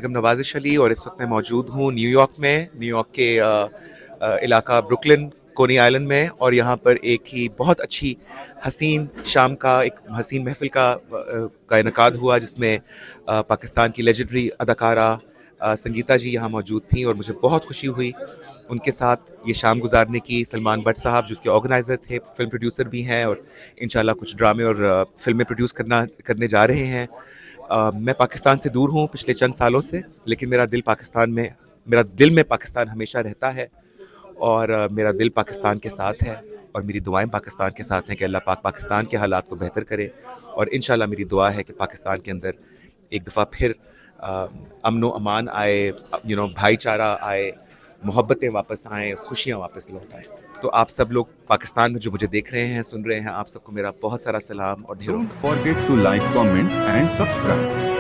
बेगम नवाजिश अली और इस वक्त मैं मौजूद हूँ न्यूयॉर्क में, न्यूयॉर्क के इलाका ब्रुकलिन कोनी आइलैंड में, और यहाँ पर एक ही बहुत अच्छी हसीन शाम का एक हसीन महफिल का इनकाद हुआ, जिसमें पाकिस्तान की लेजेंडरी अदाकारा संगीता जी यहाँ मौजूद थी, और मुझे बहुत खुशी हुई उनके साथ ये शाम गुजारने की। सलमान भट्ट साहब जो उसके ऑर्गेनाइज़र थे, फिल्म प्रोड्यूसर भी हैं, और इंशाल्लाह कुछ ड्रामे और फिल्में प्रोड्यूस करने जा रहे हैं। मैं पाकिस्तान से दूर हूँ पिछले चंद सालों से, लेकिन मेरा दिल में पाकिस्तान हमेशा रहता है, और मेरा दिल पाकिस्तान के साथ है, और मेरी दुआएं पाकिस्तान के साथ हैं कि अल्लाह पाक पाकिस्तान के हालात को बेहतर करे। और इंशाल्लाह मेरी दुआ है कि पाकिस्तान के अंदर एक दफ़ा फिर अमन व अमान आए, भाईचारा आए, मोहब्बतें वापस आएँ, खुशियाँ वापस लौट आएँ। तो आप सब लोग पाकिस्तान में जो मुझे देख रहे हैं, सुन रहे हैं, आप सबको मेरा बहुत सारा सलाम और ढेरों Don't forget to like, comment and subscribe.